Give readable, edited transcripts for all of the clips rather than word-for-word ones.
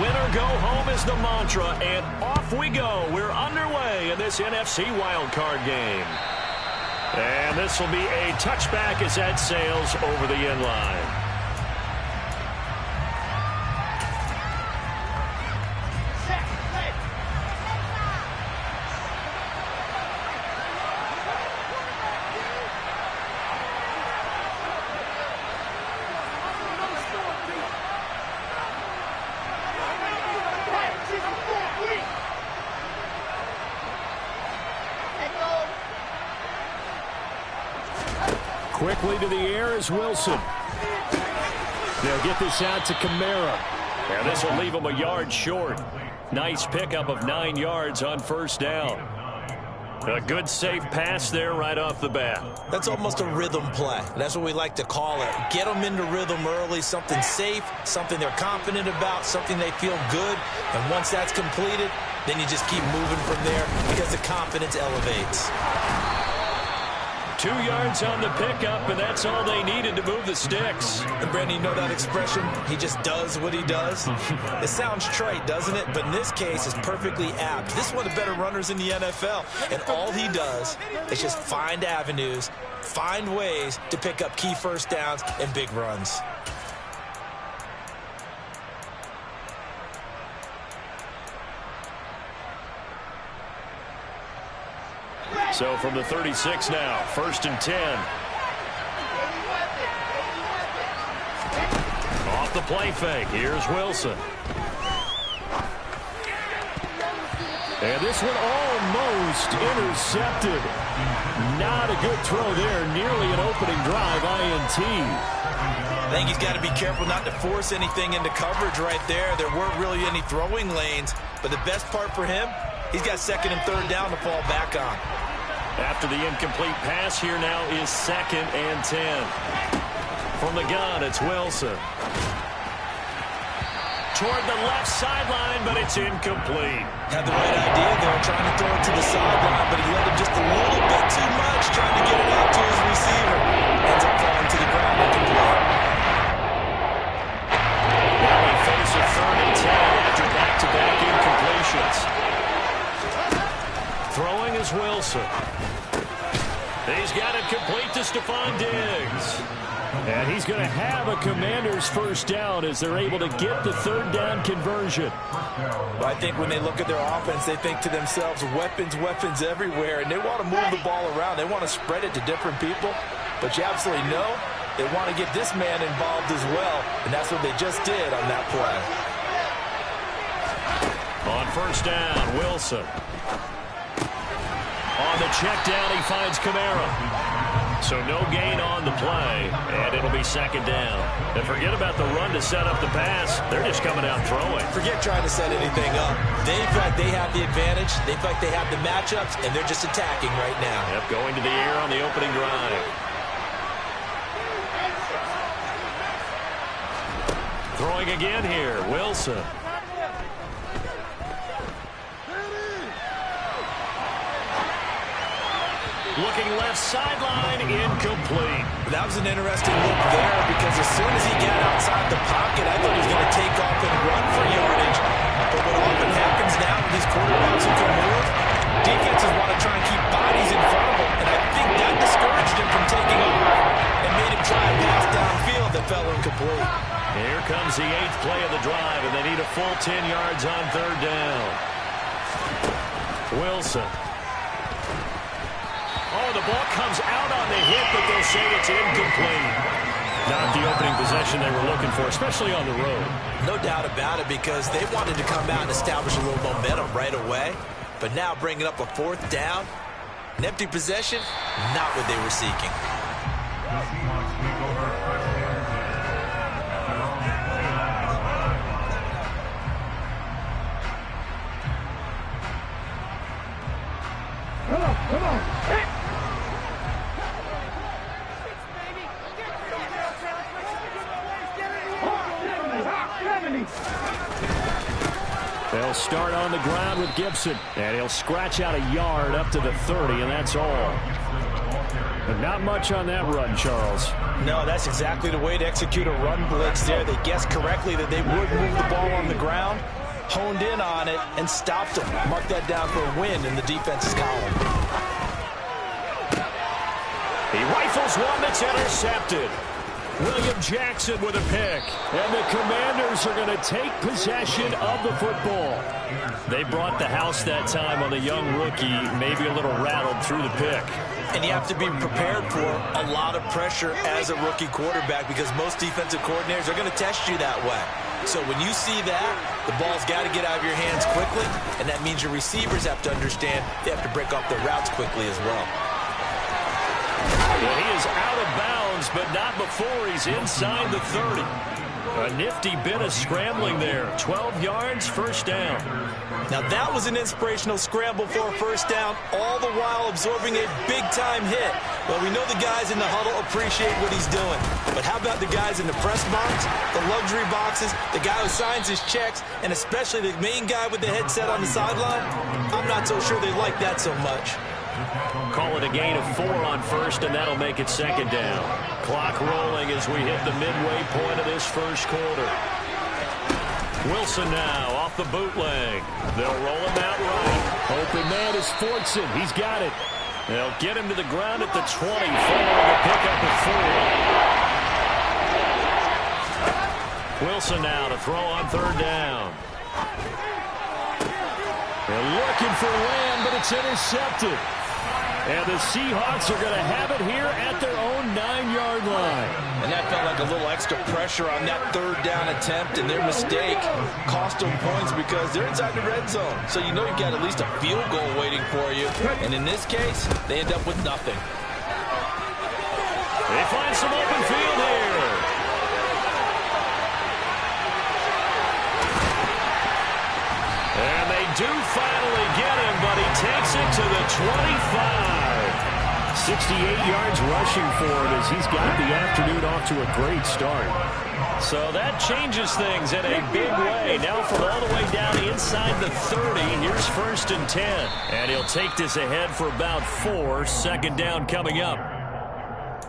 Win or go home is the mantra, and off we go. We're underway in this NFC wildcard game. And this will be a touchback as that sails over the end line. Quickly to the air is Wilson. They'll get this out to Kamara. And this will leave him a yard short. Nice pickup of 9 yards on first down. A good safe pass there right off the bat. That's almost a rhythm play. That's what we like to call it. Get them into rhythm early, something safe, something they're confident about, something they feel good. And once that's completed, then you just keep moving from there because the confidence elevates. 2 yards on the pickup, and that's all they needed to move the sticks. And Brandon, you know that expression? He just does what he does. It sounds trite, doesn't it? But in this case, it's perfectly apt. This is one of the better runners in the NFL, and all he does is just find avenues, find ways to pick up key first downs and big runs. So from the 36 now, 1st and 10. Off the play fake, here's Wilson. And this one almost intercepted. Not a good throw there, nearly an opening drive, INT. I think he's got to be careful not to force anything into coverage right there. There weren't really any throwing lanes, but the best part for him, he's got 2nd and 3rd down to fall back on. After the incomplete pass, here now is 2nd and 10. From the gun, it's Wilson. Toward the left sideline, but it's incomplete. Had the right idea there, trying to throw it to the sideline, but he let him just a little bit too much, trying to get it out to his receiver. Ends up falling to the ground incomplete. Now we face a 3rd and 10 after back-to-back incompletions. Throwing is Wilson. He's got it complete to Stephon Diggs. And he's going to have a Commander's first down as they're able to get the 3rd down conversion. Well, I think when they look at their offense, they think to themselves, weapons, weapons everywhere, and they want to move the ball around. They want to spread it to different people, but you absolutely know they want to get this man involved as well, and that's what they just did on that play. On first down, Wilson. On the check down, he finds Kamara. So no gain on the play, and it'll be 2nd down. And forget about the run to set up the pass. They're just coming out throwing. Forget trying to set anything up. They feel like they have the advantage. They feel like they have the matchups, and they're just attacking right now. Yep, going to the air on the opening drive. Throwing again here, Wilson. Looking left sideline, incomplete. That was an interesting look there because as soon as he got outside the pocket, I thought he was going to take off and run for yardage. But what often happens now with these quarterbacks who can move, defenses want to try and keep bodies in front of them. And I think that discouraged him from taking off and made him try a pass downfield that fell incomplete. Here comes the 8th play of the drive, and they need a full 10 yards on 3rd down. Wilson. Oh, the ball comes out on the hit, but they'll say it's incomplete. Not the opening possession they were looking for, especially on the road. No doubt about it, because they wanted to come out and establish a little momentum right away. But now bringing up a 4th down, an empty possession, not what they were seeking. Come on. Hey. They'll start on the ground with Gibson, and he'll scratch out a yard up to the 30, and that's all. But not much on that run, Charles. No, that's exactly the way to execute a run blitz there. They guessed correctly that they would move the ball on the ground, honed in on it, and stopped them. Mark that down for a win in the defense's column. He rifles one that's intercepted. William Jackson with a pick. And the Commanders are going to take possession of the football. They brought the house that time on the young rookie, maybe a little rattled through the pick. And you have to be prepared for a lot of pressure as a rookie quarterback because most defensive coordinators are going to test you that way. So when you see that, the ball's got to get out of your hands quickly, and that means your receivers have to understand they have to break off their routes quickly as well. Well, he is out of bounds, but not before he's inside the 30. A nifty bit of scrambling there. 12 yards, first down. Now that was an inspirational scramble for a first down, all the while absorbing a big-time hit. Well, we know the guys in the huddle appreciate what he's doing. But how about the guys in the press box, the luxury boxes, the guy who signs his checks, and especially the main guy with the headset on the sideline? I'm not so sure they like that so much. Call it a gain of 4 on first, and that'll make it second down. Clock rolling as we hit the midway point of this first quarter. Wilson now off the bootleg. They'll roll him out right. Open man is Fortson. He's got it. They'll get him to the ground at the 20, following a pickup of 4. Wilson now to throw on third down. They're looking for Lamb, but it's intercepted. And the Seahawks are going to have it here at their own 9-yard line. And that felt like a little extra pressure on that third down attempt, and their mistake cost them points because they're inside the red zone. So you know you've got at least a field goal waiting for you. And in this case, they end up with nothing. They find some open field here. And they do finally get him, but he takes it to the 25. 68 yards rushing for him as he's got the afternoon off to a great start. So that changes things in a big way. Now from all the way down inside the 30, here's first and 10. And he'll take this ahead for about 4. Second down coming up.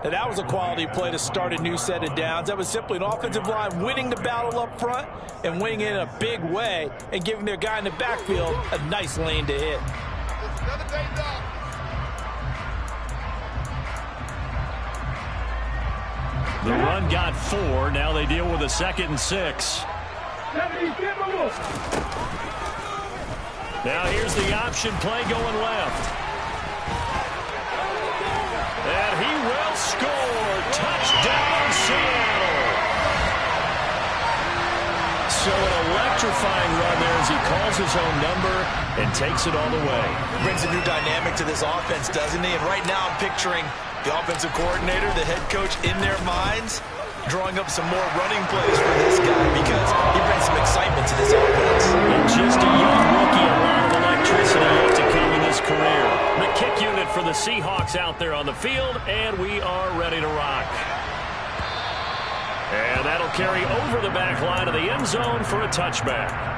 And that was a quality play to start a new set of downs. That was simply an offensive line winning the battle up front and winning it in a big way and giving their guy in the backfield a nice lane to hit. The run got 4. Now they deal with a 2nd and 6. Now here's the option play going left. And he will score. Touchdown, Seattle. So an electrifying run there as he calls his own number and takes it all the way. Brings a new dynamic to this offense, doesn't he? And right now I'm picturing the offensive coordinator, the head coach in their minds, drawing up some more running plays for this guy because he brings some excitement to this offense. And just a young rookie, a lot of electricity yet to come in his career. The kick unit for the Seahawks out there on the field, and we are ready to rock. And that'll carry over the back line of the end zone for a touchback.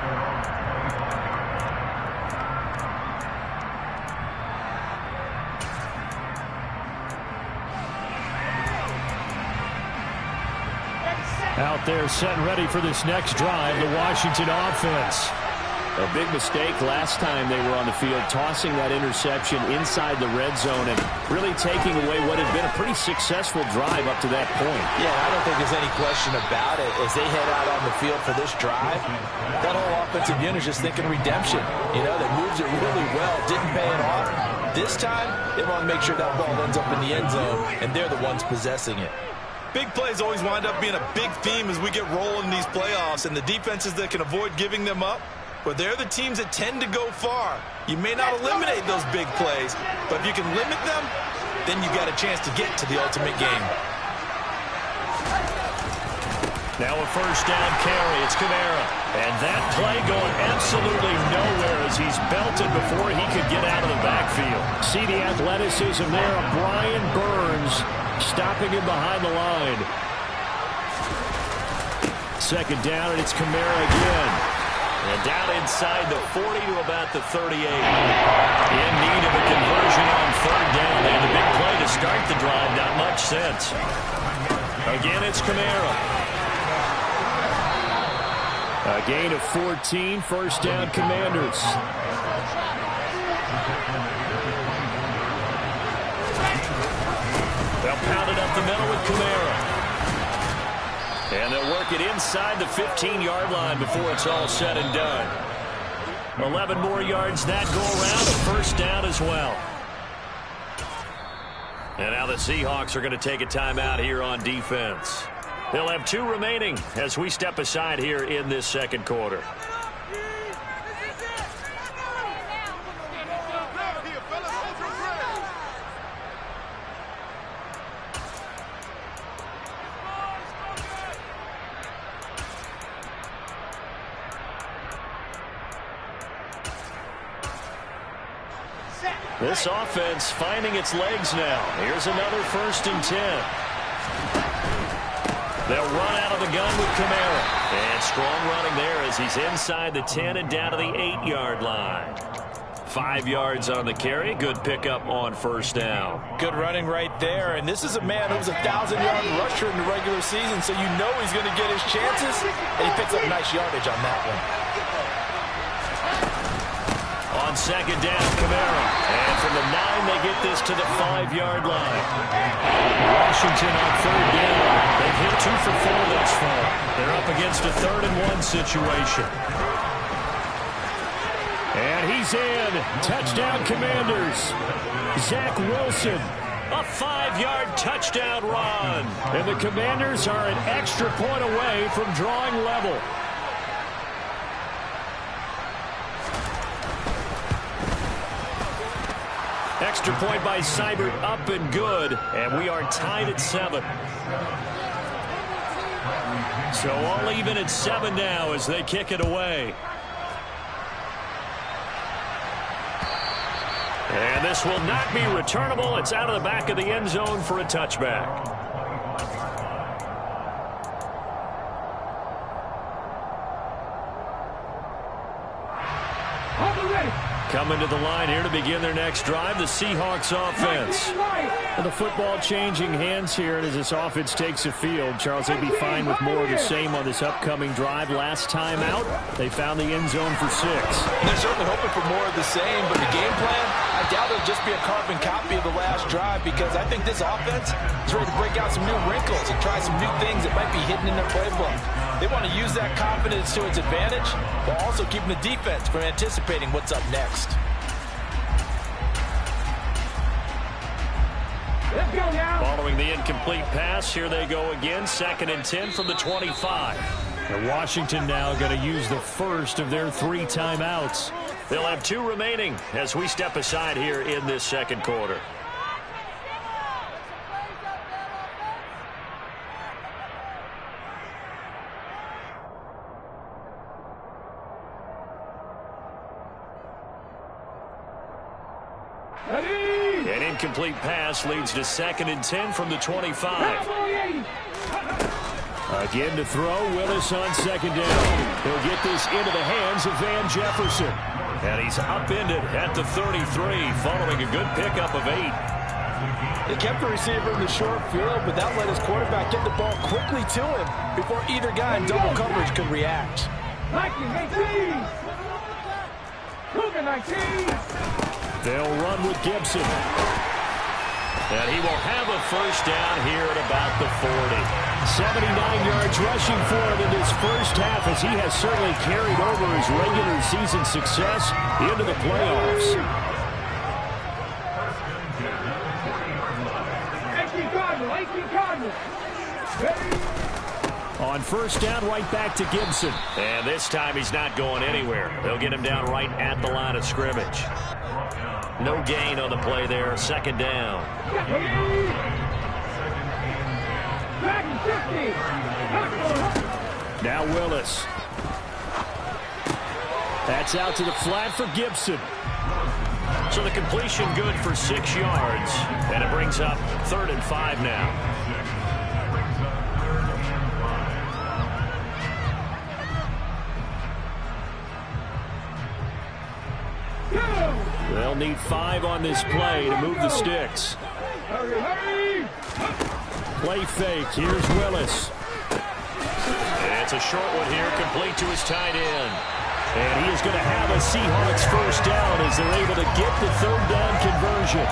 Out there set and ready for this next drive, the Washington offense. A big mistake last time they were on the field, tossing that interception inside the red zone and really taking away what had been a pretty successful drive up to that point. Yeah, I don't think there's any question about it. As they head out on the field for this drive, that whole offensive unit is just thinking redemption. You know, they moved it really well, didn't pay it off. This time, they want to make sure that ball ends up in the end zone, and they're the ones possessing it. Big plays always wind up being a big theme as we get rolling in these playoffs, and the defenses that can avoid giving them up, well, they're the teams that tend to go far. You may not eliminate those big plays, but if you can limit them, then you've got a chance to get to the ultimate game. Now a first down carry. It's Kamara. And that play going absolutely nowhere as he's belted before he could get out of the backfield. See the athleticism there of Brian Burns stopping him behind the line. Second down, and it's Kamara again. And down inside. inside the 40 to about the 38. In need of a conversion on third down. They had a big play to start the drive. Not much sense. Again, it's Kamara. A gain of 14. First down, Commanders. They'll pound it up the middle with Kamara. And they'll work it inside the 15-yard line before it's all said and done. 11 more yards that go around. A first down as well. And now the Seahawks are going to take a timeout here on defense. They'll have 2 remaining as we step aside here in this second quarter. This offense finding its legs now. Here's another 1st and 10. They'll run out of the gun with Kamara. And strong running there as he's inside the 10 and down to the 8-yard line. 5 yards on the carry. Good pickup on first down. Good running right there. And this is a man who was a 1,000-yard rusher in the regular season, so you know he's going to get his chances. And he picks up nice yardage on that one. On second down, Kamara. And from the 9, they get this to the 5-yard line. Washington on third down. They've hit 2 for 4 thus far. They're up against a 3rd and 1 situation. And he's in. Touchdown, Commanders. Zach Wilson. A 5-yard touchdown run. And the Commanders are an extra point away from drawing level. Extra point by Seibert, up and good, and we are tied at 7. So all even at 7 now as they kick it away. And this will not be returnable. It's out of the back of the end zone for a touchback. Coming to the line here to begin their next drive, the Seahawks offense. The football changing hands here, and as this offense takes the field, Charles, they'd be fine with more of the same on this upcoming drive. Last time out, they found the end zone for 6. They're certainly hoping for more of the same, but the game plan, I doubt it'll just be a carbon copy of the last drive, because I think this offense is ready to break out some new wrinkles and try some new things that might be hidden in their playbook. They want to use that confidence to its advantage, while also keeping the defense from anticipating what's up next. Let's go now. Following the incomplete pass, here they go again. 2nd and 10 from the 25. And Washington now going to use the first of their 3 timeouts. They'll have 2 remaining as we step aside here in this second quarter. An incomplete pass leads to 2nd and 10 from the 25. Again to throw, Willis on second down. He'll get this into the hands of Van Jefferson. And he's upended at the 33 following a good pickup of 8. They kept the receiver in the short field, but that let his quarterback get the ball quickly to him before either guy in double coverage could react. 19. Cougar 19. They'll run with Gibson. And he will have a first down here at about the 40. 79 yards rushing for him in this first half, as he has certainly carried over his regular season success into the playoffs. On first down, right back to Gibson. And this time he's not going anywhere. They'll get him down right at the line of scrimmage. No gain on the play there. 2nd down. Now Willis. That's out to the flat for Gibson. So the completion good for 6 yards. And it brings up 3rd and 5 now. They'll need 5 on this play to move the sticks. Hurry, hurry! Play fake. Here's Willis. And it's a short one here, complete to his tight end. And he is going to have a Seahawks first down as they're able to get the third down conversion.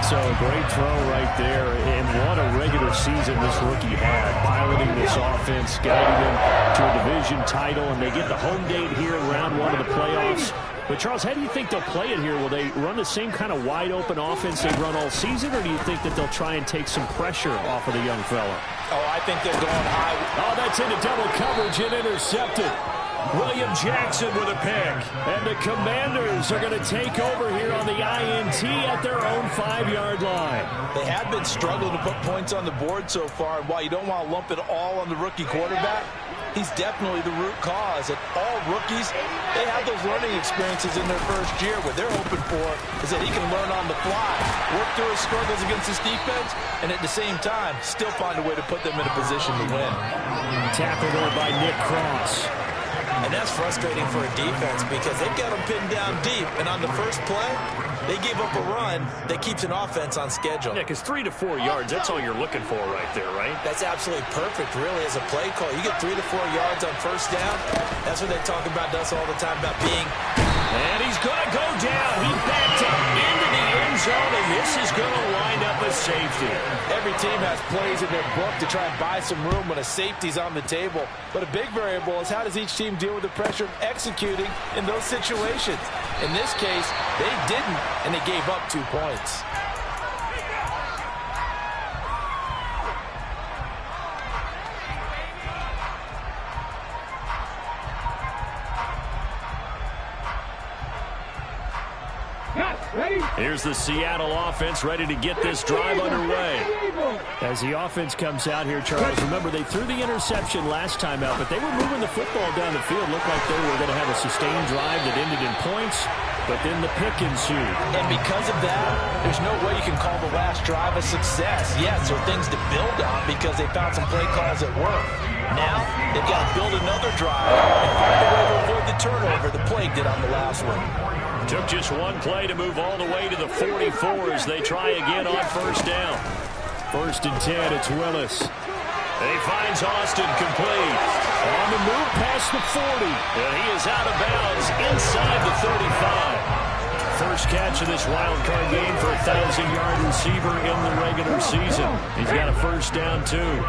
So great throw right there. And what a regular season this rookie had, piloting this offense, guiding them to a division title, and they get the home date here in round 1 of the playoffs. But, Charles, how do you think they'll play it here? Will they run the same kind of wide-open offense they've run all season, or do you think that they'll try and take some pressure off of the young fella? Oh, I think they're going high. Oh, that's into double coverage and intercepted. William Jackson with a pick. And the Commanders are going to take over here on the INT at their own 5-yard line. They have been struggling to put points on the board so far, and while you don't want to lump it all on the rookie quarterback, he's definitely the root cause. And all rookies, they have those learning experiences in their first year. What they're hoping for is that he can learn on the fly, work through his struggles against this defense, and at the same time, still find a way to put them in a position to win. Tackled there by Nick Cross. And that's frustrating for a defense because they've got them pinned down deep. And on the first play, they gave up a run that keeps an offense on schedule. Yeah, because 3 to 4 yards, that's all you're looking for right there, right? That's absolutely perfect, really, as a play call. You get 3 to 4 yards on first down. That's what they talk about us all the time, about being. And he's going to go down. He backed up into the end zone, and this is going to wind up a safety. Every team has plays in their book to try and buy some room when a safety's on the table. But a big variable is how does each team deal with the pressure of executing in those situations. In this case, they didn't, and they gave up 2 points. Here's the Seattle offense ready to get this drive underway. As the offense comes out here, Charles, remember they threw the interception last time out, but they were moving the football down the field. Looked like they were going to have a sustained drive that ended in points, but then the pick ensued. And because of that, there's no way you can call the last drive a success. Yes, there are things to build on because they found some play calls that work. Now, they've got to build another drive and find a way to avoid the turnover the plague did on the last one. Took just 1 play to move all the way to the 44 as they try again on first down. 1st and 10, it's Willis. He finds Austin complete. On the move past the 40. And he is out of bounds inside the 35. First catch of this wild card game for a 1,000-yard receiver in the regular season. He's got a first down, too.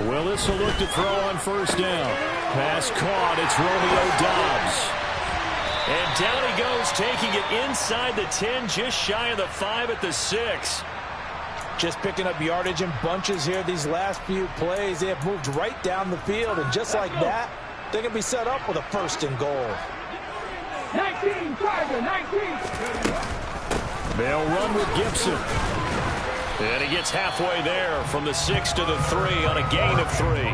Willis will look to throw on first down. Pass caught. It's Romeo Doubs. And down he goes, taking it inside the 10, just shy of the 5 at the 6. Just picking up yardage in bunches here these last few plays. They have moved right down the field, and just like that, they're going to be set up with a 1st and goal. 19, Tiger, 19. They'll run with Gibson. And he gets halfway there from the 6 to the 3 on a gain of 3.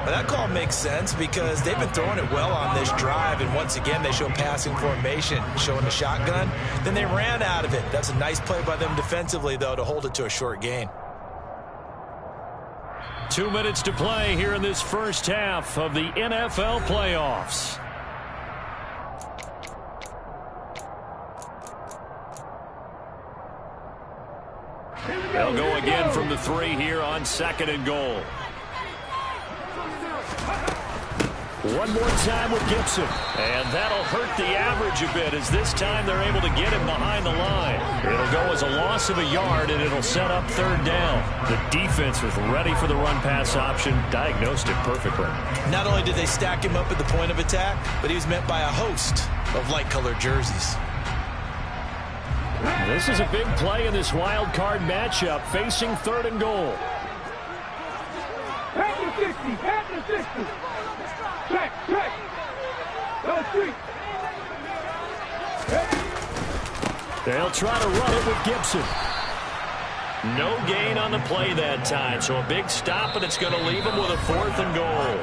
Well, that call makes sense because they've been throwing it well on this drive, and once again they show passing formation, showing the shotgun. Then they ran out of it. That's a nice play by them defensively, though, to hold it to a short gain. 2 minutes to play here in this first half of the NFL playoffs. They'll go again from the 3 here on 2nd and goal. One more time with Gibson. And that'll hurt the average a bit as this time they're able to get him behind the line. It'll go as a loss of a yard, and it'll set up 3rd down. The defense was ready for the run-pass option, diagnosed it perfectly. Not only did they stack him up at the point of attack, but he was met by a host of light-colored jerseys. This is a big play in this wild card matchup, facing 3rd and goal. Back to 60, back to 60. Check. Go street. They'll try to run it with Gibson. No gain on the play that time, so a big stop, and it's going to leave them with a 4th and goal.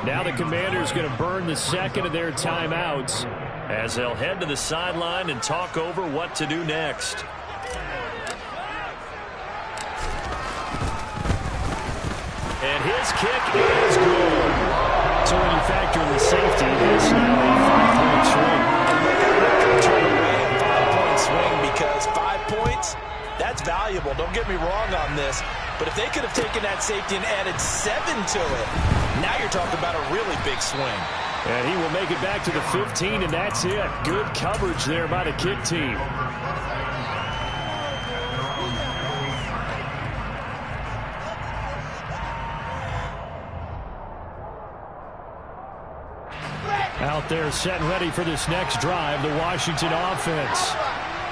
Now the Commanders going to burn the 2nd of their timeouts as they'll head to the sideline and talk over what to do next. And his kick is good. So when you factor in the safety, it's now a 5-point swing. I'm not going to turn away a 5-point swing because 5 points, that's valuable. Don't get me wrong on this. But if they could have taken that safety and added 7 to it, now you're talking about a really big swing. And he will make it back to the 15, and that's it. Good coverage there by the kick team. Out there set and ready for this next drive, the Washington offense.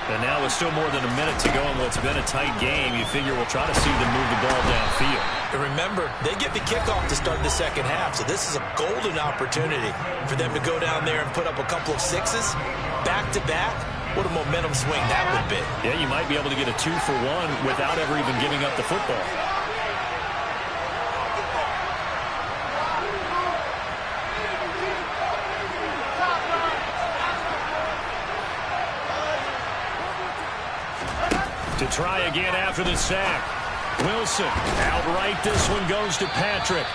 And now with still more than a minute to go in what's been a tight game, you figure we'll try to see them move the ball downfield. And remember, they get the kickoff to start the second half, so this is a golden opportunity for them to go down there and put up a couple of sixes back-to-back. What a momentum swing that would be. Yeah, you might be able to get a 2-for-1 without ever even giving up the football. To try again after the sack. Wilson outright. This one goes to Patrick.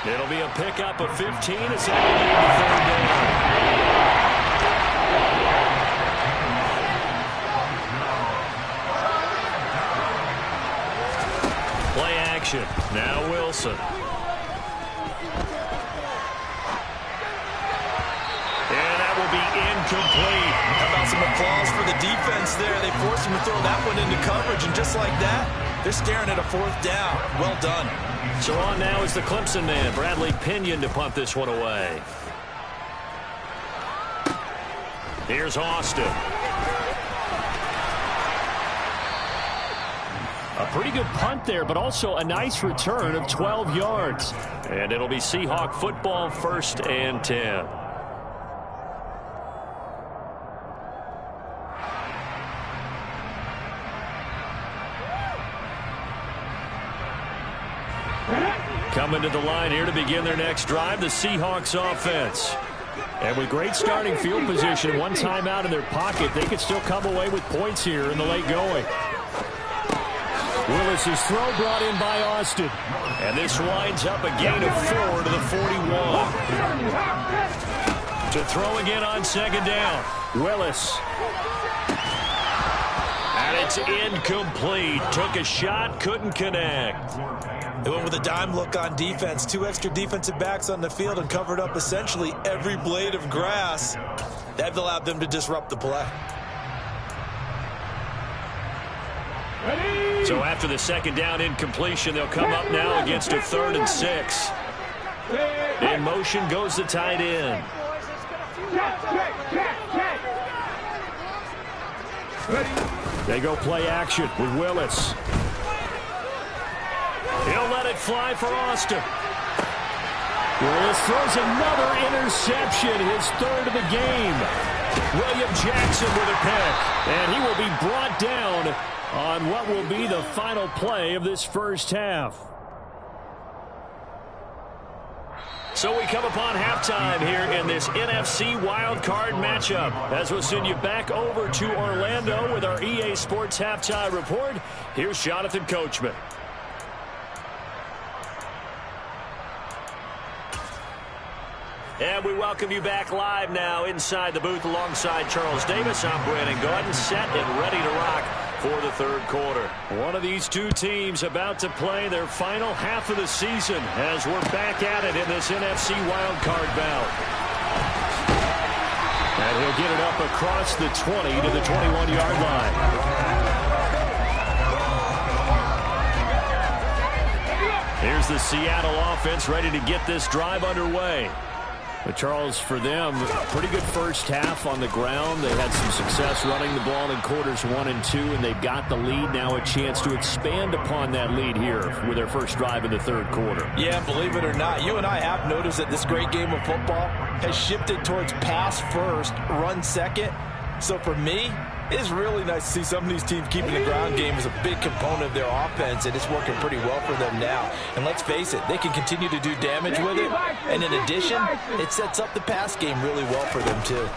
It'll be a pickup of 15 as they lead the third down. Play action. Now Wilson. And that will be incomplete. How about some applause for the defense there? They forced him to throw that one into coverage, and just like that, they're staring at a 4th down. Well done. So on now is the Clemson man, Bradley Pinion, to punt this one away. Here's Austin. A pretty good punt there, but also a nice return of 12 yards. And it'll be Seahawk football, 1st and 10. Coming to the line here to begin their next drive, the Seahawks offense. And with great starting field position, one timeout in their pocket, they could still come away with points here in the late going. Willis's throw brought in by Austin. And this winds up a gain of 4 to the 41. To throw again on 2nd down. Willis. And it's incomplete. Took a shot, couldn't connect. They went with a dime look on defense. 2 extra defensive backs on the field and covered up essentially every blade of grass. That allowed them to disrupt the play. So after the 2nd down incompletion, they'll come up now against a 3rd and 6. In motion goes the tight end. They go play action with Willis. He'll let it fly for Austin. Willis throws another interception, his 3rd of the game. William Jackson with a pick. And he will be brought down on what will be the final play of this first half. So we come upon halftime here in this NFC wildcard matchup. As we'll send you back over to Orlando with our EA Sports Halftime Report, here's Jonathan Coachman. And we welcome you back live now inside the booth alongside Charles Davis. I'm Brandon Gordon, set and ready to rock for the 3rd quarter. One of these two teams about to play their final half of the season as we're back at it in this NFC wildcard bout. And he'll get it up across the 20 to the 21-yard line. Here's the Seattle offense ready to get this drive underway. But Charles, for them, pretty good first half on the ground. They had some success running the ball in quarters 1 and 2, and they've got the lead. Now a chance to expand upon that lead here with their first drive in the 3rd quarter. Yeah, believe it or not, you and I have noticed that this great game of football has shifted towards pass first, run second. So for me, it's really nice to see some of these teams keeping the ground game as a big component of their offense, and it's working pretty well for them now. And let's face it, they can continue to do damage with it. And in addition, it sets up the pass game really well for them, too.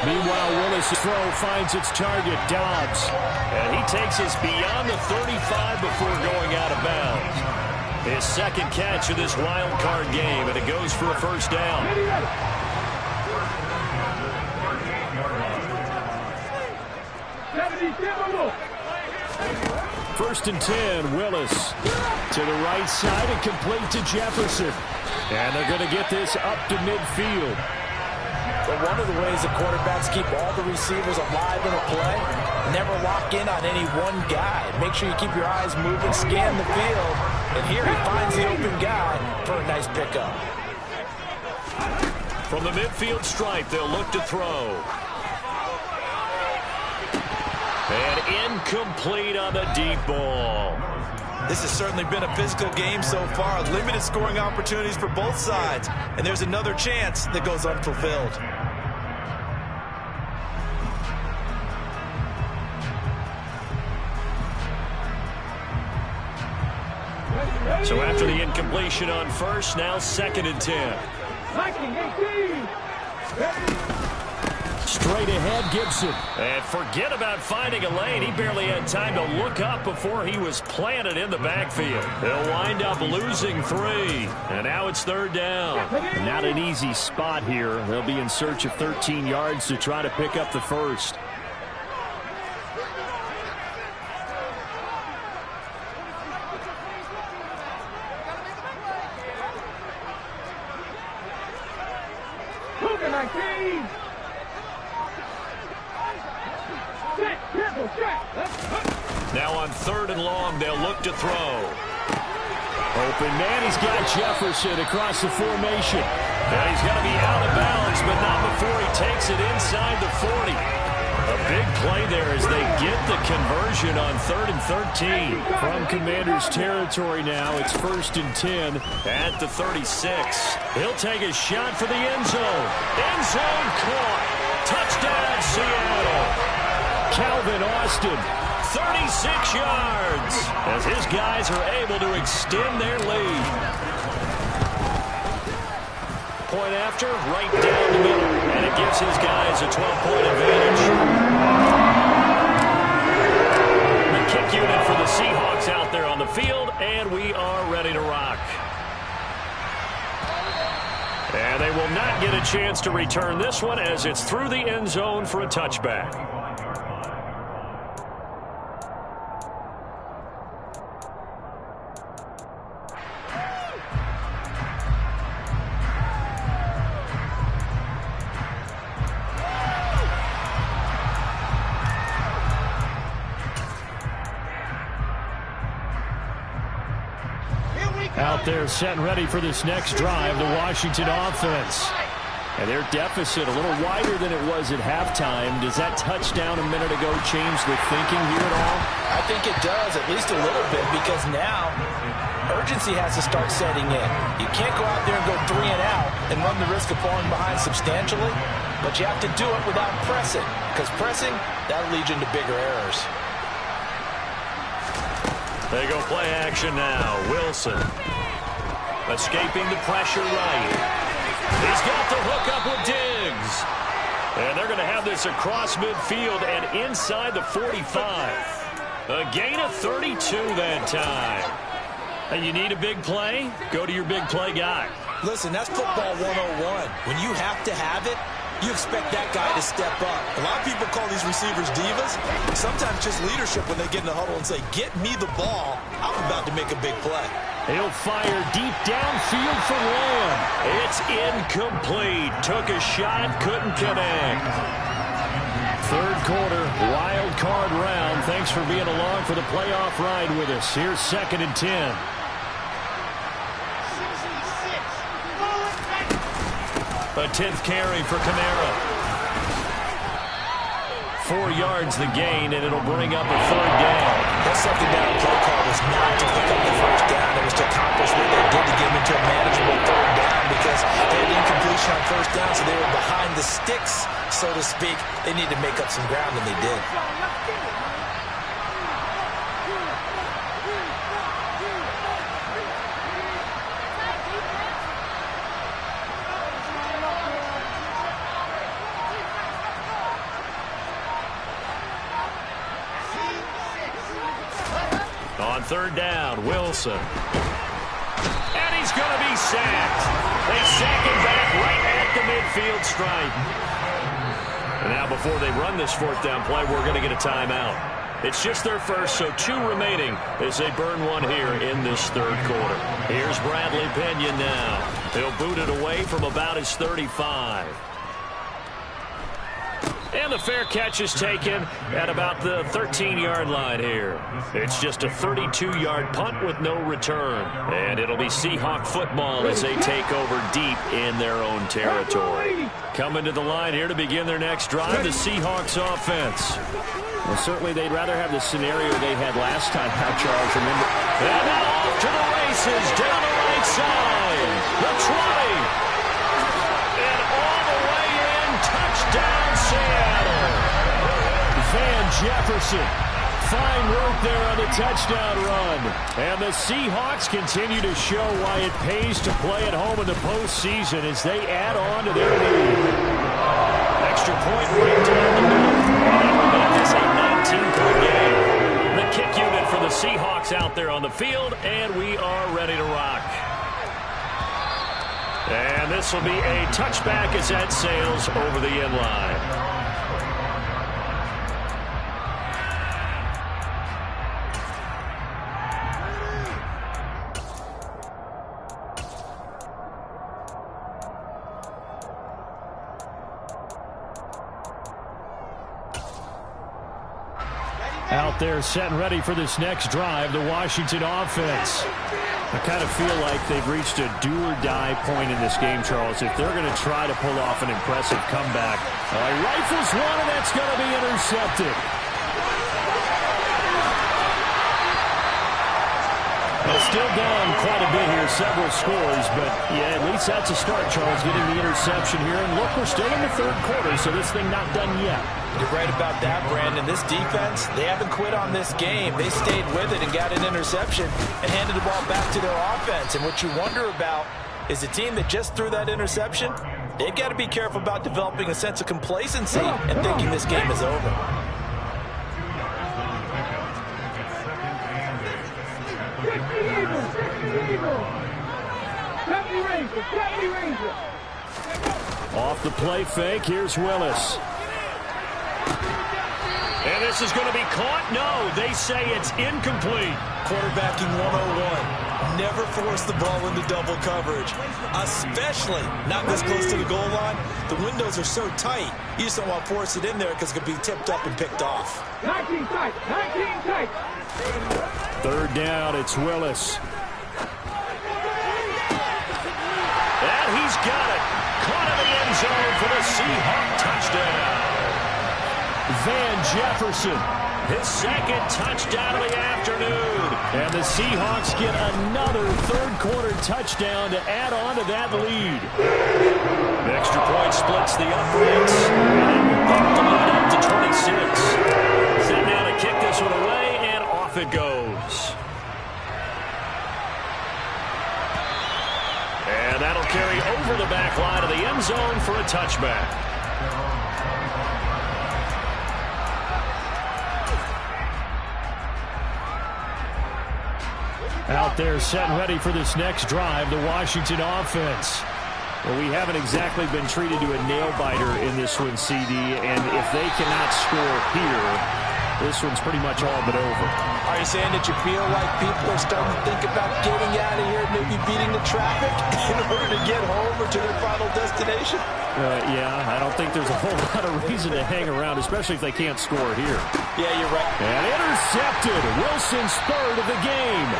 Meanwhile, Willis' throw finds its target, Dobbs. And he takes us beyond the 35 before going out of bounds. His second catch of this wild card game, and it goes for a first down. First and 10, Willis to the right side and complete to Jefferson. And they're going to get this up to midfield. But one of the ways the quarterbacks keep all the receivers alive in a play, never lock in on any one guy. Make sure you keep your eyes moving, scan the field. And here he finds the open guy for a nice pickup. From the midfield stripe, they'll look to throw. And incomplete on the deep ball. This has certainly been a physical game so far. Limited scoring opportunities for both sides. And there's another chance that goes unfulfilled. So after the incompletion on first, now second and 10. Straight ahead, Gibson. And forget about finding a lane. He barely had time to look up before he was planted in the backfield. They'll wind up losing 3. And now it's third down. Not an easy spot here. They'll be in search of 13 yards to try to pick up the first. Now on third and long, they'll look to throw. Open man, he's got Jefferson across the formation. Now he's got to be out of bounds, but not before he takes it inside the 40. A big play there as they get the conversion on 3rd and 13. From Commander's territory now, it's 1st and 10. At the 36. He'll take a shot for the end zone. End zone caught. Touchdown, Seattle. Calvin Austin. 36 yards as his guys are able to extend their lead. Point after, right down the middle, and it gives his guys a 12-point advantage. The kick unit for the Seahawks out there on the field, and we are ready to rock. And they will not get a chance to return this one as it's through the end zone for a touchback. Out there set and ready for this next drive, the Washington offense. And their deficit a little wider than it was at halftime. Does that touchdown a minute ago change the thinking here at all? I think it does, at least a little bit, because now urgency has to start setting in. You can't go out there and go 3 and out and run the risk of falling behind substantially, but you have to do it without pressing, because pressing, that'll lead you into bigger errors. They go play action now. Wilson escaping the pressure right. He's got the hook up with Diggs. And they're going to have this across midfield and inside the 45. A gain of 32 that time. And you need a big play? Go to your big play guy. Listen, that's football 101. When you have to have it, you expect that guy to step up. A lot of people call these receivers divas. Sometimes just leadership when they get in the huddle and say, get me the ball. I'm about to make a big play. He'll fire deep downfield for Lamb. It's incomplete. Took a shot, couldn't connect. Third quarter, wild card round. Thanks for being along for the playoff ride with us. Here's 2nd and 10. A 10th carry for Kamara. 4 yards the gain, and it'll bring up a 3rd down. That 2nd down play call was not to pick up the 1st down. It was to accomplish what they did to get into a manageable 3rd down because they had incompletion on 1st down, so they were behind the sticks, so to speak. They needed to make up some ground, and they did. On third down, Wilson. And he's going to be sacked. They sack him back right at the midfield stripe. And now before they run this fourth down play, we're going to get a timeout. It's just their first, so 2 remaining as they burn one here in this third quarter. Here's Bradley Pinion now. He'll boot it away from about his 35. And the fair catch is taken at about the 13-yard line here. It's just a 32-yard punt with no return. And it'll be Seahawk football as they take over deep in their own territory. Coming to the line here to begin their next drive, the Seahawks offense. Well, certainly they'd rather have the scenario they had last time, Charles. Remember. And now off to the races, down the right side. The 20. And all the way in, touchdown Seattle. Van Jefferson. Fine work there on the touchdown run. And the Seahawks continue to show why it pays to play at home in the postseason as they add on to their lead. Extra point right down the middle. And will make this a 19-point game. The kick unit for the Seahawks out there on the field, and we are ready to rock. And this will be a touchback as that sails over the end line. Out there set and ready for this next drive, the Washington offense. I kind of feel like they've reached a do-or-die point in this game, Charles. If they're going to try to pull off an impressive comeback, rifles one, and that's going to be intercepted. Well, still down quite a bit here, several scores, but yeah, at least that's a start, Charles, getting the interception here. And look, we're still in the third quarter, so this thing not done yet. You're right about that, Brandon. This defense, they haven't quit on this game. They stayed with it and got an interception and handed the ball back to their offense. And what you wonder about is the team that just threw that interception, they've got to be careful about developing a sense of complacency and thinking this game is over. Off the play fake, here's Willis. And this is going to be caught? No, they say it's incomplete. Quarterbacking 101. Never force the ball into double coverage, especially not this close to the goal line. The windows are so tight, you just don't want to force it in there because it could be tipped up and picked off. 19 tight, 19 tight. Third down, it's Willis. And he's got it. Caught in the end zone for the Seahawk touchdown. Van Jefferson, his second touchdown of the afternoon. And the Seahawks get another third-quarter touchdown to add on to that lead. The extra point splits the uprights, and it bumped the lead up to 26. Set now to kick this one away, and off it goes. And that'll carry over the back line of the end zone for a touchback. Out there set and ready for this next drive, the Washington offense. Well, we haven't exactly been treated to a nail-biter in this one, CD, and if they cannot score here, this one's pretty much all but over. Are you saying that you feel like people are starting to think about getting out of here, maybe beating the traffic in order to get home or to their final destination? Yeah, I don't think there's a whole lot of reason to hang around, especially if they can't score here. Yeah, you're right. And intercepted. Wilson's third of the game.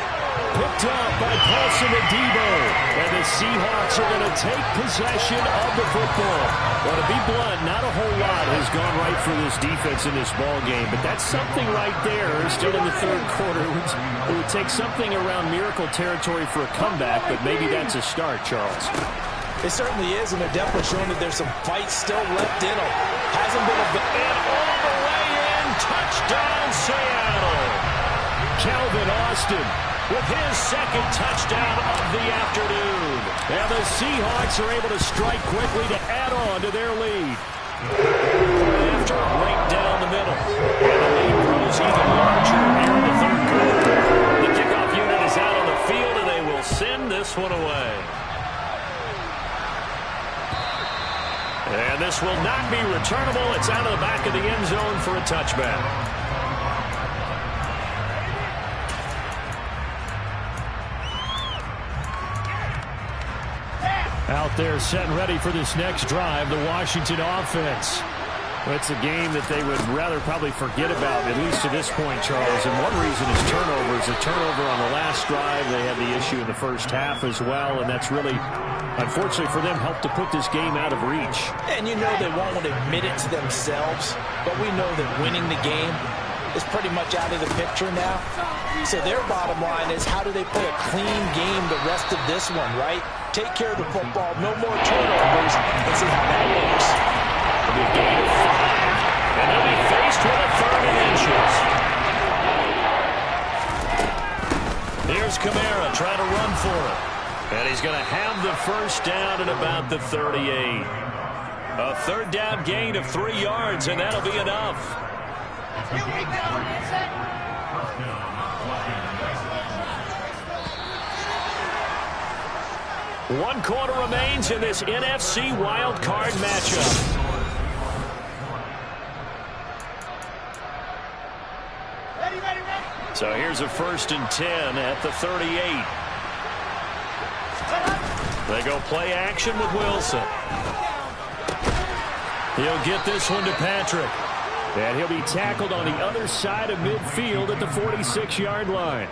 Picked up by Paulson Adebo. And the Seahawks are going to take possession of the football. Well, to be blunt, not a whole lot has gone right for this defense in this ball game, but that's something right there. Still in the third quarter. It would take something around miracle territory for a comeback, but maybe that's a start, Charles. It certainly is, and they're definitely showing that there's some fight still left in them. Hasn't been a bit. And all the way in, touchdown Seattle. Calvin Austin with his second touchdown of the afternoon. And the Seahawks are able to strike quickly to add on to their lead. After right down the middle. And the lead grows even larger here in the third quarter. The this will not be returnable. It's out of the back of the end zone for a touchback. Out there set and ready for this next drive, the Washington offense. It's a game that they would rather probably forget about, at least to this point, Charles. And one reason is turnovers. A turnover on the last drive. They had the issue in the first half as well, and that's really, unfortunately for them, helped to put this game out of reach. And you know they won't admit it to themselves, but we know that winning the game is pretty much out of the picture now. So their bottom line is, how do they play a clean game the rest of this one, right? Take care of the football, no more turnovers, and see how that works. It'll be a gain of 5, and they'll be faced with a 3rd and inches. Here's Kamara trying to run for it. And he's going to have the first down at about the 38. A 3rd down gain of 3 yards, and that'll be enough. Here we go. 1 quarter remains in this NFC wild card matchup. So here's a 1st and 10 at the 38. They go play action with Wilson. He'll get this one to Patrick. And he'll be tackled on the other side of midfield at the 46-yard line.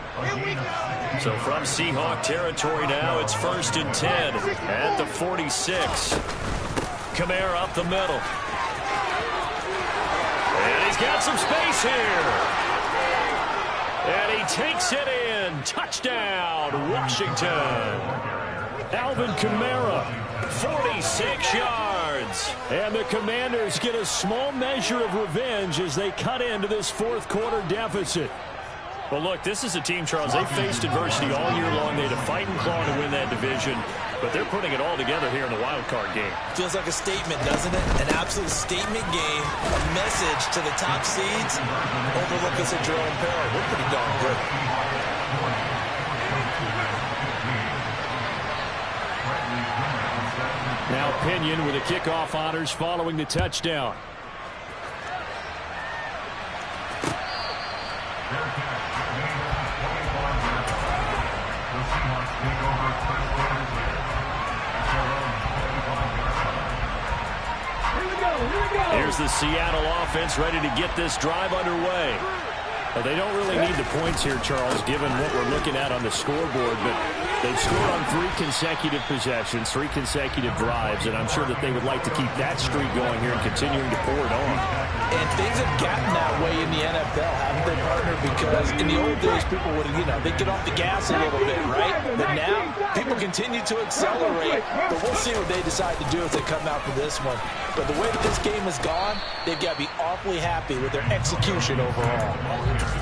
So from Seahawk territory now, it's 1st and 10 at the 46. Kamara up the middle. And he's got some space here. And he takes it in. Touchdown, Washington. Alvin Kamara, 46 yards. And the Commanders get a small measure of revenge as they cut into this 4th quarter deficit. Well, look, this is a team, Charles, they faced adversity all year long. They had to fight and claw to win that division, but they're putting it all together here in the wild card game. Feels like a statement, doesn't it? An absolute statement game, a message to the top seeds. Overlook us at your own peril. We're pretty darn good. Now Pinion with the kickoff honors following the touchdown. Here's the Seattle offense ready to get this drive underway. Well, they don't really need the points here, Charles, given what we're looking at on the scoreboard, but they've scored on 3 consecutive possessions, 3 consecutive drives, and I'm sure that they would like to keep that streak going here and continuing to pour it on. And things have gotten that way in the NFL, haven't they, partner? Because in the old days, people would, they'd get off the gas a little bit, right? But now, people continue to accelerate, but we'll see what they decide to do as they come out for this one. But the way that this game has gone, they've got to be awfully happy with their execution overall.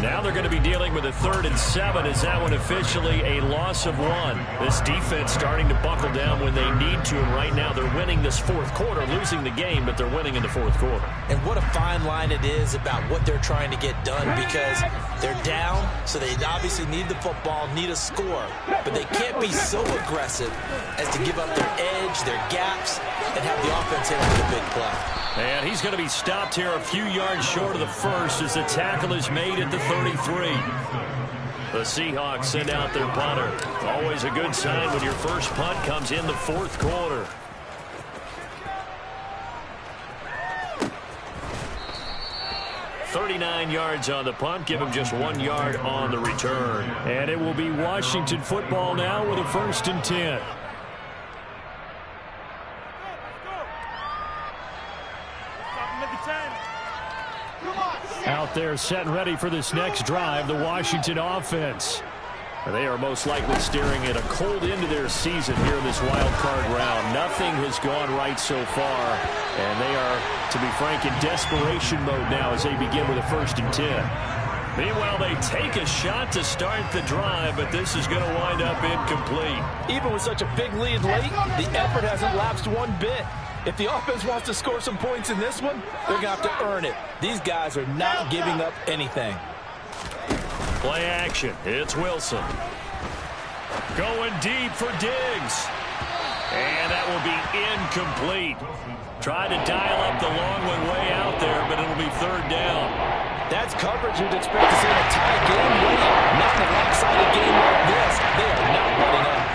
Now they're going to be dealing with a 3rd and 7. Is that one officially a loss of 1? This defense starting to buckle down when they need to, and right now they're winning this 4th quarter, losing the game, but they're winning in the 4th quarter. And what a fine line it is about what they're trying to get done, because they're down, so they obviously need the football, need a score, but they can't be so aggressive as to give up their edge, their gaps, and have the offense hit with a big play. And he's going to be stopped here a few yards short of the first as the tackle is made at the 33. The Seahawks send out their punter. Always a good sign when your first punt comes in the 4th quarter. "39 yards on the punt. Give him just 1 yard on the return. And it will be Washington football now with a 1st and 10. Out there set and ready for this next drive, the Washington offense. They are most likely staring at a cold end to their season here in this wild card round. Nothing has gone right so far, and they are, to be frank, in desperation mode now as they begin with a 1st and 10. Meanwhile, they take a shot to start the drive, but this is going to wind up incomplete. Even with such a big lead late, the effort hasn't lapsed one bit. If the offense wants to score some points in this one, they're going to have to earn it. These guys are not giving up anything. Play action. It's Wilson. Going deep for Diggs. And that will be incomplete. Tried to dial up the long one way out there, but it'll be third down. That's coverage you'd expect to see in a tie game. Not in a lopsided game like this. They are not letting up.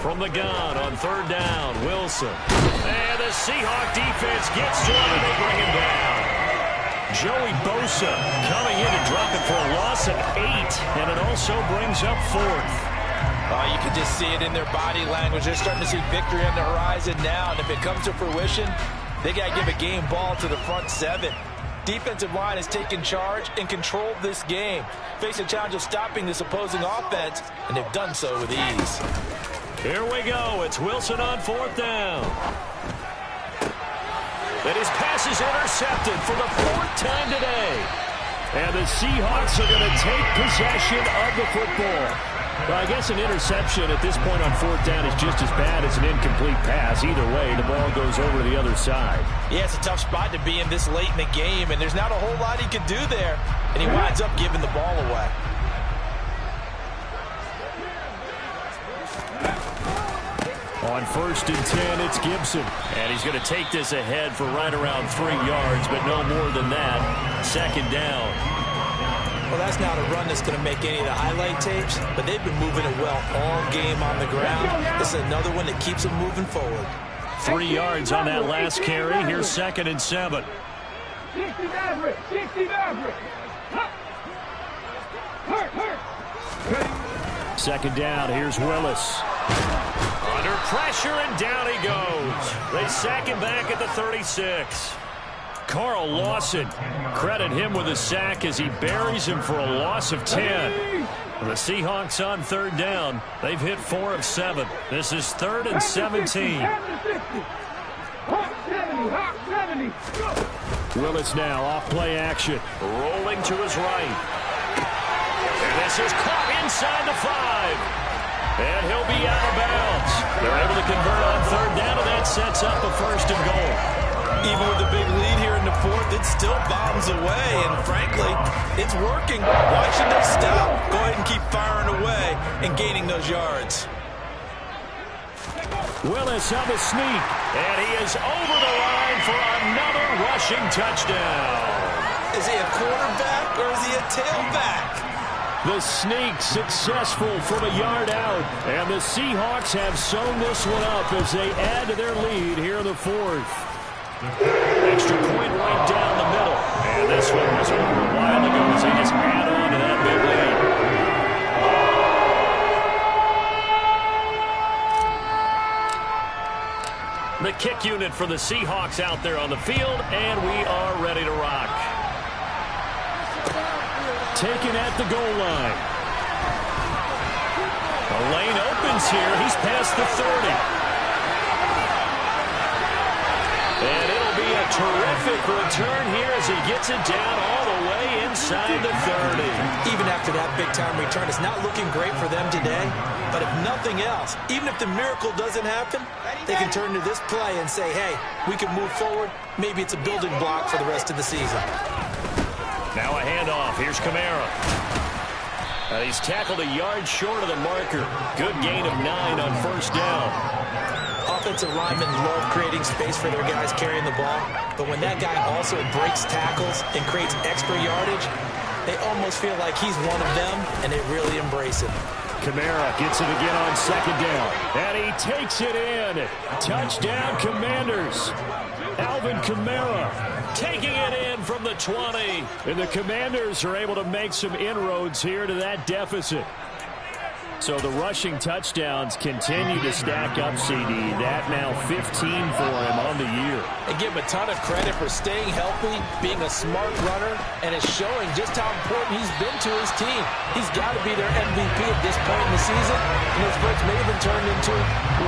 From the gun on third down, Wilson. And the Seahawk defense gets to him, and they bring him down. Joey Bosa coming in to drop it for a loss of 8, and it also brings up fourth. You can just see it in their body language. They're starting to see victory on the horizon now, and if it comes to fruition, they got to give a game ball to the front 7. Defensive line has taken charge and controlled this game. Face a challenge of stopping this opposing offense, and they've done so with ease. Here we go. It's Wilson on fourth down. And his pass is intercepted for the 4th time today. And the Seahawks are going to take possession of the football. Well, I guess an interception at this point on fourth down is just as bad as an incomplete pass. Either way, the ball goes over to the other side. Yeah, it's a tough spot to be in this late in the game, and there's not a whole lot he could do there. And he winds up giving the ball away. On 1st and 10, it's Gibson. And he's going to take this ahead for right around 3 yards, but no more than that. 2nd down. Well, that's not a run that's going to make any of the highlight tapes, but they've been moving it well all game on the ground. This is another one that keeps them moving forward. 3 yards on that last carry. Here's 2nd and 7. 60 Maverick. 60 Maverick. 2nd down. Here's Willis. Under pressure, and down he goes. They sack him back at the 36. Carl Lawson, credit him with a sack as he buries him for a loss of 10. The Seahawks on 3rd down. They've hit 4 of 7. This is 3rd and 17. Willis now off play action. Rolling to his right. And this is caught inside the 5. And he'll be out of bounds. They're able to convert on 3rd down, and that sets up a 1st and goal. Even with the big lead here in the 4th, it still bombs away. And frankly, it's working. Why should they stop? Go ahead and keep firing away and gaining those yards. Willis on the sneak. And he is over the line for another rushing touchdown. Is he a quarterback or is he a tailback? The sneak successful from a yard out. And the Seahawks have sewn this one up as they add to their lead here in the 4th. Extra point right down the middle. And this one was over a while ago as they just add on to that big lead. The kick unit for the Seahawks out there on the field, and we are ready to rock. Taken at the goal line. The lane opens here. He's past the 30. And it'll be a terrific return here as he gets it down all the way inside the 30. Even after that big-time return, it's not looking great for them today. But if nothing else, even if the miracle doesn't happen, they can turn to this play and say, hey, we can move forward. Maybe it's a building block for the rest of the season. Now a handoff. Here's Kamara. He's tackled a yard short of the marker. Good gain of 9 on 1st down. Offensive linemen love creating space for their guys carrying the ball. But when that guy also breaks tackles and creates extra yardage, they almost feel like he's one of them, and they really embrace it. Kamara gets it again on 2nd down. And he takes it in. Touchdown, Commanders. Alvin Kamara taking it in from the 20. And the Commanders are able to make some inroads here to that deficit. So the rushing touchdowns continue to stack up, CD. That now 15 for him on the year. And give him a ton of credit for staying healthy, being a smart runner, and it's showing just how important he's been to his team. He's got to be their MVP at this point in the season. And those votes may have been turned into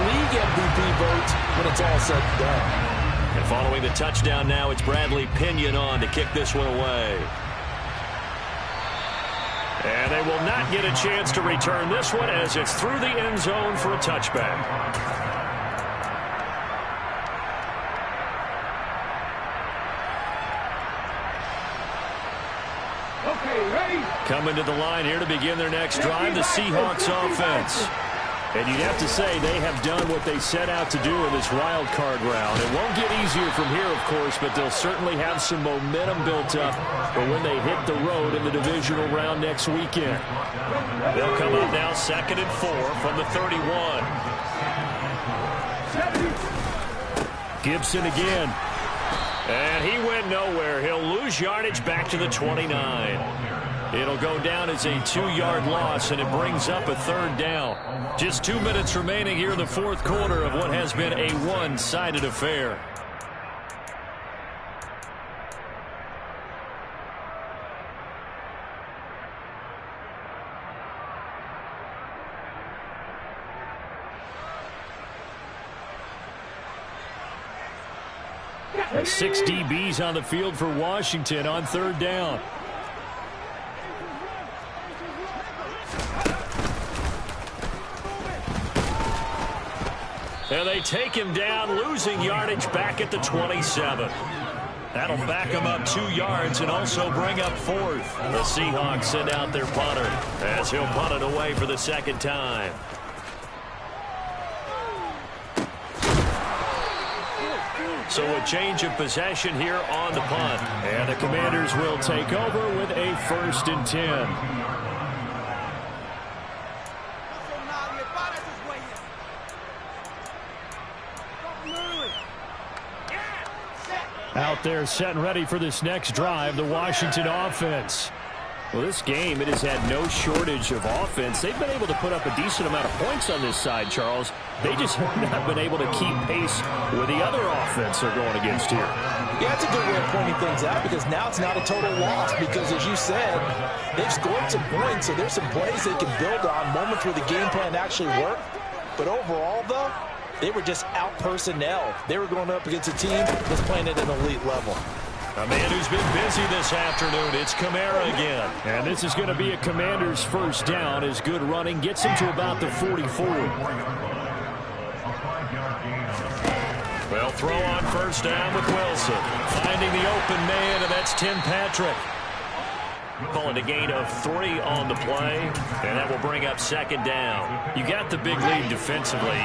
league MVP votes when it's all said and done. And following the touchdown now, it's Bradley Pinion on to kick this one away. And they will not get a chance to return this one as it's through the end zone for a touchback. Okay, ready? Coming to the line here to begin their next drive, the Seahawks offense. And you'd have to say they have done what they set out to do in this wild card round. It won't get easier from here, of course, but they'll certainly have some momentum built up for when they hit the road in the divisional round next weekend. They'll come up now 2nd and 4 from the 31. Gibson again. And he went nowhere. He'll lose yardage back to the 29. It'll go down as a 2-yard loss, and it brings up a 3rd down. Just 2 minutes remaining here in the 4th quarter of what has been a one-sided affair. And 6 DBs on the field for Washington on 3rd down. And they take him down, losing yardage back at the 27. That'll back him up 2 yards and also bring up 4th. The Seahawks send out their punter as he'll punt it away for the 2nd time. So a change of possession here on the punt. And the Commanders will take over with a 1st and 10. Out there set and ready for this next drive, the Washington offense. Well, this game, it has had no shortage of offense. They've been able to put up a decent amount of points on this side, Charles. They just have not been able to keep pace with the other offense they're going against here. Yeah, it's a good way of pointing things out because now it's not a total loss because, as you said, they've scored some points, so there's some plays they can build on, moments where the game plan actually worked. But overall, though, they were just out personnel. They were going up against a team that's playing at an elite level. A man who's been busy this afternoon, it's Kamara again. And this is going to be a Commander's 1st down as good running gets him to about the 44. Well, throw on 1st down with Wilson. Finding the open man, and that's Tim Patrick. Calling a gain of 3 on the play, and that will bring up 2nd down. You got the big lead defensively.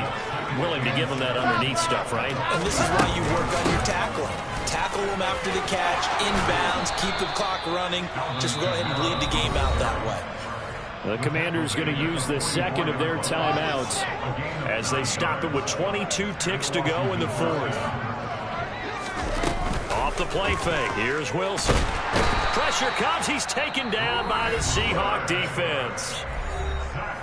Willing to give them that underneath stuff, right? And this is why you work on your tackling. Tackle them after the catch, inbounds, keep the clock running. Just go ahead and lead the game out that way. The Commanders going to use the 2nd of their timeouts as they stop it with 22 ticks to go in the 4th. Off the play fake, here's Wilson. Pressure comes, he's taken down by the Seahawk defense.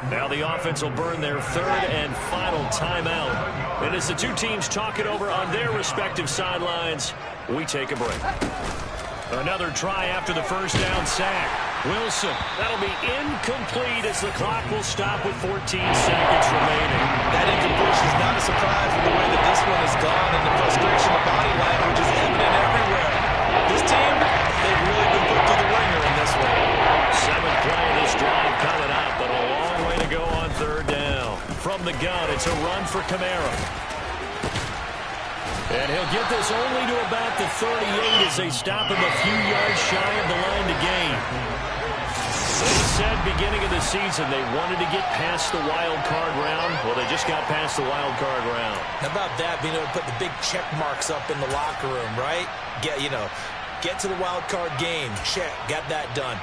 Now the offense will burn their 3rd and final timeout. And as the two teams talk it over on their respective sidelines, we take a break. Another try after the 1st down sack. Wilson, that'll be incomplete as the clock will stop with 14 seconds remaining. That incompletion is not a surprise with the way that this one has gone, and the frustration of body language is evident everywhere. This team, they've really been put through the ringer in this one. 7th play of this drive coming up, but a long way to go on 3rd down. From the gun, it's a run for Kamara. And he'll get this only to about the 38 as they stop him a few yards shy of the line to gain. They said beginning of the season they wanted to get past the wild card round. Well, they just got past the wild card round. How about that, being able to put the big check marks up in the locker room, right? Get to the wild card game. Check. Got that done.